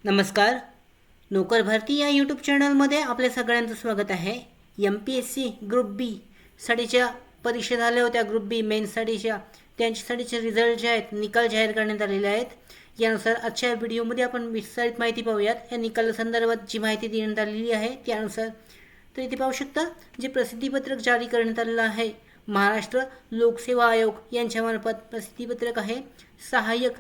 नमस्कार. नोकर भरती या यूट्यूब चॅनलमध्ये आपल्या सगळ्यांचं स्वागत आहे. MPSC ग्रुप बी साठीच्या परीक्षा झाल्या होत्या. ग्रुप बी मेन्ससाठीच्या त्यांच्यासाठीचे रिझल्ट जे आहेत निकाल जाहीर करण्यात आलेले आहेत. यानुसार आजच्या व्हिडिओमध्ये आपण विस्तारित माहिती पाहूयात. या निकालासंदर्भात जी माहिती देण्यात आलेली आहे त्यानुसार तर इथे पाहू शकता जे प्रसिद्धीपत्रक जारी करण्यात आलेलं आहे महाराष्ट्र लोकसेवा आयोग यांच्यामार्फत प्रसिद्धीपत्रक आहे. सहाय्यक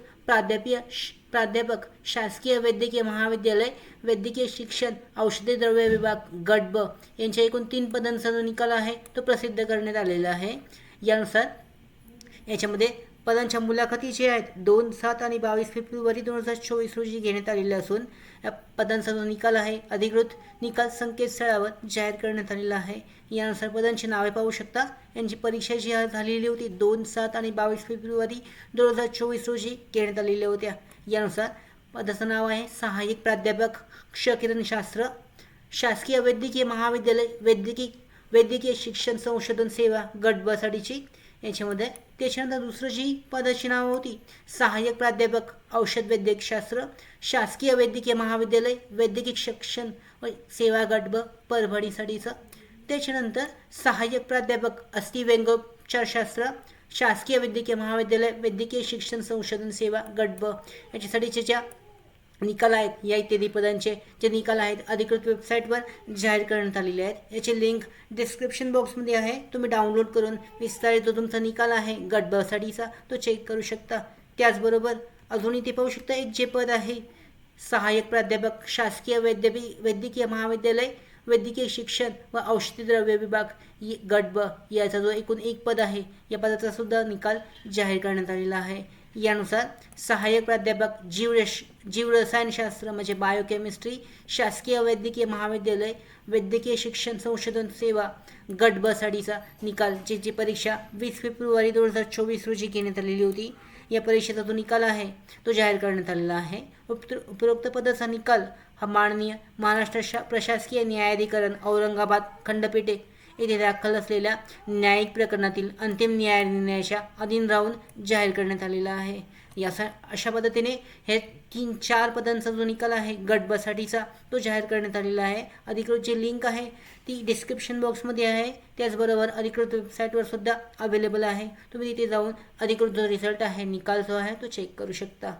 प्राध्यापक शासकीय वैद्यकीय महाविद्यालय वैद्यकीय शिक्षण औषधी द्रव्य विभाग गट ब यांच्या एकूण 3 पदांचा जो निकाल आहे तो प्रसिद्ध करण्यात आलेला आहे. यानुसार याच्यामध्ये पदांच्या मुलाखती जे आहेत 2, 7 आणि 22 फेब्रुवारी 2024 रोजी घेण्यात आलेल्या असून या पदांचा जो निकाल आहे अधिकृत निकाल संकेतस्थळावर जाहीर करण्यात आलेला आहे. यानुसार पदांची नावे पाहू शकता. यांची परीक्षा जी झालेली होती 2, 7 आणि 22 फेब्रुवारी 2024 रोजी घेण्यात आलेल्या होत्या. यानुसार पदाचं नाव आहे सहाय्यक प्राध्यापक क्षकिरणशास्त्र शासकीय वैद्यकीय महाविद्यालय वैद्यकीय शिक्षण संशोधन सेवा गट ब साठीची. याच्यामध्ये त्याच्यानंतर दुसरं जी पदाची नावं होती सहाय्यक प्राध्यापक औषध वैद्यकशास्त्र शासकीय वैद्यकीय महाविद्यालय वैद्यकीय शिक्षण सेवा गट ब परभणीसाठीचं. त्याच्यानंतर सहाय्यक प्राध्यापक अस्थिव्यंगोपचारशास्त्र शासकीय वैद्यकीय महाविद्यालय वैद्यकीय शिक्षण संशोधन सेवा गट ब याच्यासाठीचे ज्या निकाल आहेत या इत्यादी पदांचे जे निकाल आहेत अधिकृत वेबसाईटवर जाहीर करण्यात आलेले आहेत. याची लिंक डिस्क्रिप्शन बॉक्समध्ये आहे. तुम्ही डाउनलोड करून विस्तारित जो तुमचा निकाल आहे गट ब साठीचा तो चेक करू शकता. त्याचबरोबर अजून इथे पाहू शकता एक जे पद आहे सहाय्यक प्राध्यापक शासकीय वैद्यकीय महाविद्यालय वैद्यकीय शिक्षण व औषधी द्रव्य विभाग गट ब याचा जो एकूण 1 पद आहे या पदाचा सुद्धा निकाल जाहीर करण्यात आलेला आहे. यानुसार सहाय्यक प्राध्यापक जीवरसायनशास्त्र म्हणजे बायोकेमिस्ट्री शासकीय वैद्यकीय महाविद्यालय वैद्यकीय शिक्षण संशोधन सेवा गट ब साठीचा निकाल जी परीक्षा 20 फेब्रुवारी 2024 रोजी घेण्यात आलेली होती. या परीक्षेचा जो निकाल आहे तो जाहीर करण्यात आलेला आहे. उपरोक्त पदाचा निकाल हा माननीय महाराष्ट्र प्रशासकीय न्यायाधिकरण औरंगाबाद खंडपीठ येथे दाखल असलेल्या न्यायिक प्रकरणातील अंतिम न्याय निर्णयाच्या अधीन राहून जाहीर करण्यात आलेला आहे. अशा पद्धतीने हे 3-4 पदांचा जो निकाल आहे गट ब साठीचा तो जाहीर करण्यात आलेला आहे. अधिकृत जी लिंक आहे ती डिस्क्रिप्शन बॉक्समध्ये आहे. त्याचबरोबर अधिकृत वेबसाईटवर सुद्धा अवेलेबल आहे. तुम्ही तिथे जाऊन अधिकृत जो रिझल्ट आहे निकाल जो आहे तो चेक करू शकता.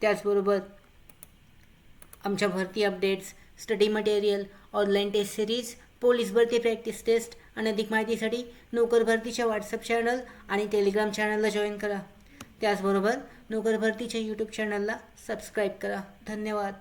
त्याचबरोबर आमच्या भरती updates study material online test series police भरती प्रॅक्टिस टेस्ट आणि अधिक माहितीसाठी नोकर भरतीच्या व्हॉट्सअप चॅनल आणि टेलिग्राम चॅनलला जॉईन करा. त्याचबरोबर नोकर भरतीच्या यूट्यूब चॅनलला सबस्क्राईब करा. धन्यवाद.